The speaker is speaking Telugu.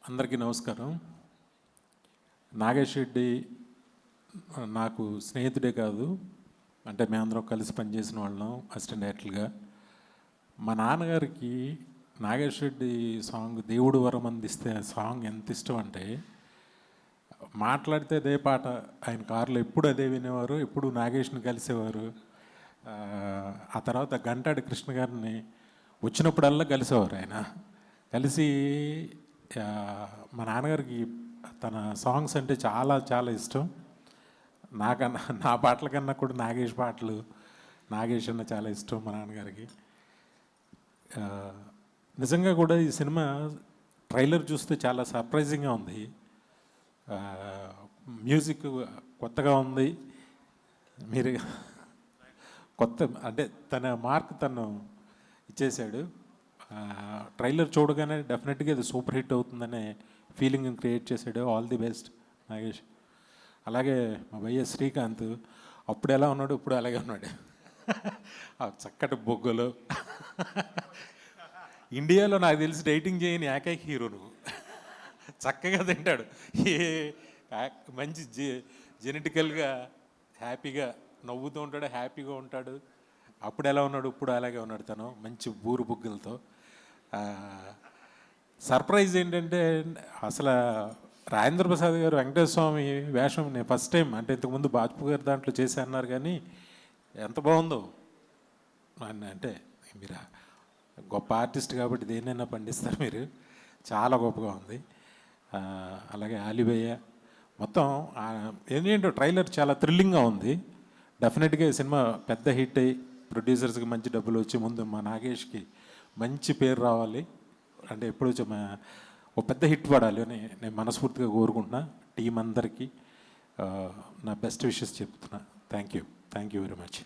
అందరికీ నమస్కారం. నాగేష్ రెడ్డి నాకు స్నేహితుడే కాదు, అంటే మేమందరం కలిసి పనిచేసిన వాళ్ళం అసిస్టెంట్ డైరెక్టర్గా. మా నాన్నగారికి నాగేష్ రెడ్డి సాంగ్ దేవుడు వరం అందిస్తే సాంగ్ ఎంత ఇష్టం అంటే, మాట్లాడితే అదే పాట, ఆయన కారులో ఎప్పుడు అదే వినేవారు, ఎప్పుడు నాగేష్ని కలిసేవారు. ఆ తర్వాత గంటాడి కృష్ణ గారిని వచ్చినప్పుడల్లా కలిసేవారు. ఆయన కలిసి మా నాన్నగారికి తన సాంగ్స్ అంటే చాలా చాలా ఇష్టం. నాకన్నా నా పాటల కన్నా కూడా నాగేష్ పాటలు, నాగేష్ అన్న చాలా ఇష్టం మా నాన్నగారికి. నిజంగా కూడా ఈ సినిమా ట్రైలర్ చూస్తే చాలా సర్ప్రైజింగ్గా ఉంది. మ్యూజిక్ కొత్తగా ఉంది. మీరు కొత్త అంటే తన మార్క్ తను ఇచ్చేశాడు. ట్రైలర్ చూడగానే డెఫినెట్గా ఇది సూపర్ హిట్ అవుతుందనే ఫీలింగ్ క్రియేట్ చేశాడు. All the best Nagesh. అలాగే మా వైఎస్ శ్రీకాంత్ అప్పుడు ఎలా ఉన్నాడు, ఇప్పుడు అలాగే ఉన్నాడు. ఆ చక్కటి బొగ్గలు. ఇండియాలో నాకు తెలిసి డైటింగ్ చేయని ఏకైక హీరో నువ్వు. చక్కగా తింటాడు, మంచి జెనెటికల్గా హ్యాపీగా నవ్వుతూ ఉంటాడు, హ్యాపీగా ఉంటాడు. అప్పుడు ఎలా ఉన్నాడు, ఇప్పుడు అలాగే ఉన్నాడు. తను మంచి బూరు బుగ్గలతో. సర్ప్రైజ్ ఏంటంటే, అసలు రాజేంద్ర ప్రసాద్ గారు వెంకటేశ్వర స్వామి వేషం నేను ఫస్ట్ టైం, అంటే ఇంతకుముందు బాజ్పేయి గారు దాంట్లో చేసి అన్నారు, కానీ ఎంత బాగుందో. అంటే మీరు గొప్ప ఆర్టిస్ట్ కాబట్టి దేన్నైనా పండిస్తారు మీరు. చాలా గొప్పగా ఉంది. అలాగే ఆలిబయ్య మొత్తం ఏంటంటే ట్రైలర్ చాలా థ్రిల్లింగ్గా ఉంది. డెఫినెట్గా ఈ సినిమా పెద్ద హిట్ అయ్యి ప్రొడ్యూసర్స్కి మంచి డబ్బులు వచ్చి ముందు మా నాగేష్కి మంచి పేరు రావాలి, అంటే ఎప్పుడు ఒక పెద్ద హిట్ పడాలి అని నేను మనస్ఫూర్తిగా కోరుకుంటున్నా. టీం అందరికీ నా బెస్ట్ విషెస్ చెప్తున్నా. Thank you very much.